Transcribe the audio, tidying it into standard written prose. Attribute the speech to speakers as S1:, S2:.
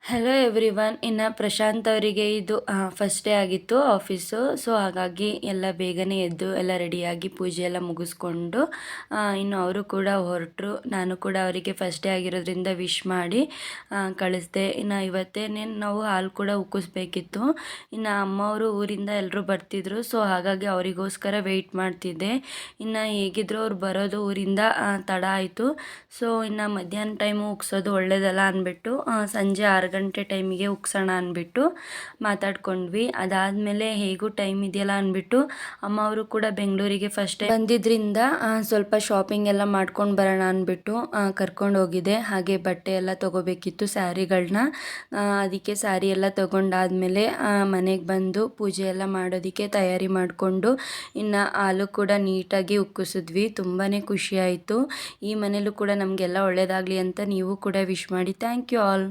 S1: Hello everyone. ಇನ್ನು ಪ್ರಶಾಂತ್ ಅವರಿಗೆ ಇದು ಫಸ್ಟ್ ಡೇ ಆಗಿತ್ತು ಆಫೀಸು. ಸೊ ಹಾಗಾಗಿ ಎಲ್ಲ ಬೇಗನೆ ಎದ್ದು ಎಲ್ಲ ರೆಡಿಯಾಗಿ ಪೂಜೆ ಎಲ್ಲ ಮುಗಿಸ್ಕೊಂಡು ಇನ್ನು ಅವರು ಕೂಡ ಹೊರಟರು. ನಾನು ಕೂಡ ಅವರಿಗೆ ಫಸ್ಟ್ ಡೇ ಆಗಿರೋದ್ರಿಂದ ವಿಶ್ ಮಾಡಿ ಕಳಿಸ್ದೆ. ಇನ್ನು ಇವತ್ತೇನೆ ನಾವು ಹಾಲು ಕೂಡ ಉಕ್ಕಿಸ್ಬೇಕಿತ್ತು. ಇನ್ನು ಅಮ್ಮವರು ಊರಿಂದ ಎಲ್ಲರೂ ಬರ್ತಿದ್ರು. ಸೊ ಹಾಗಾಗಿ ಅವರಿಗೋಸ್ಕರ ವೆಯ್ಟ್ ಮಾಡ್ತಿದ್ದೆ. ಇನ್ನು ಹೇಗಿದ್ರು ಅವ್ರು ಬರೋದು ಊರಿಂದ ತಡ ಆಯಿತು. ಸೊ ಇನ್ನು ಮಧ್ಯಾಹ್ನ ಟೈಮು ಉಕ್ಸೋದು ಒಳ್ಳೇದಲ್ಲ ಅಂದ್ಬಿಟ್ಟು ಸಂಜೆ 6 ಗಂಟೆ ಟೈಮಿಗೆ ಉಕ್ಸೋಣ ಅಂದ್ಬಿಟ್ಟು ಮಾತಾಡ್ಕೊಂಡ್ವಿ. ಅದಾದಮೇಲೆ ಹೇಗೂ ಟೈಮ್ ಇದೆಯಲ್ಲ ಅಂದ್ಬಿಟ್ಟು ಅಮ್ಮ ಅವರು ಕೂಡ ಬೆಂಗಳೂರಿಗೆ ಫಸ್ಟ್ ಟೈಮ್ ಬಂದಿದ್ದರಿಂದ ಸ್ವಲ್ಪ ಶಾಪಿಂಗ್ ಎಲ್ಲ ಮಾಡ್ಕೊಂಡು ಬರೋಣ ಅಂದ್ಬಿಟ್ಟು ಕರ್ಕೊಂಡು ಹೋಗಿದೆ. ಹಾಗೆ ಬಟ್ಟೆ ಎಲ್ಲ ತೊಗೋಬೇಕಿತ್ತು, ಸ್ಯಾರಿಗಳನ್ನ. ಅದಕ್ಕೆ ಸ್ಯಾರಿ ಎಲ್ಲ ತೊಗೊಂಡಾದ್ಮೇಲೆ ಮನೆಗೆ ಬಂದು ಪೂಜೆ ಎಲ್ಲ ಮಾಡೋದಕ್ಕೆ ತಯಾರಿ ಮಾಡಿಕೊಂಡು ಇನ್ನು ಹಾಲು ಕೂಡ ನೀಟಾಗಿ ಉಕ್ಕಿಸಿದ್ವಿ. ತುಂಬಾ ಖುಷಿಯಾಯಿತು. ಈ ಮನೇಲೂ ಕೂಡ ನಮಗೆಲ್ಲ ಒಳ್ಳೆಯದಾಗಲಿ ಅಂತ ನೀವು ಕೂಡ ವಿಶ್ ಮಾಡಿ. Thank you all.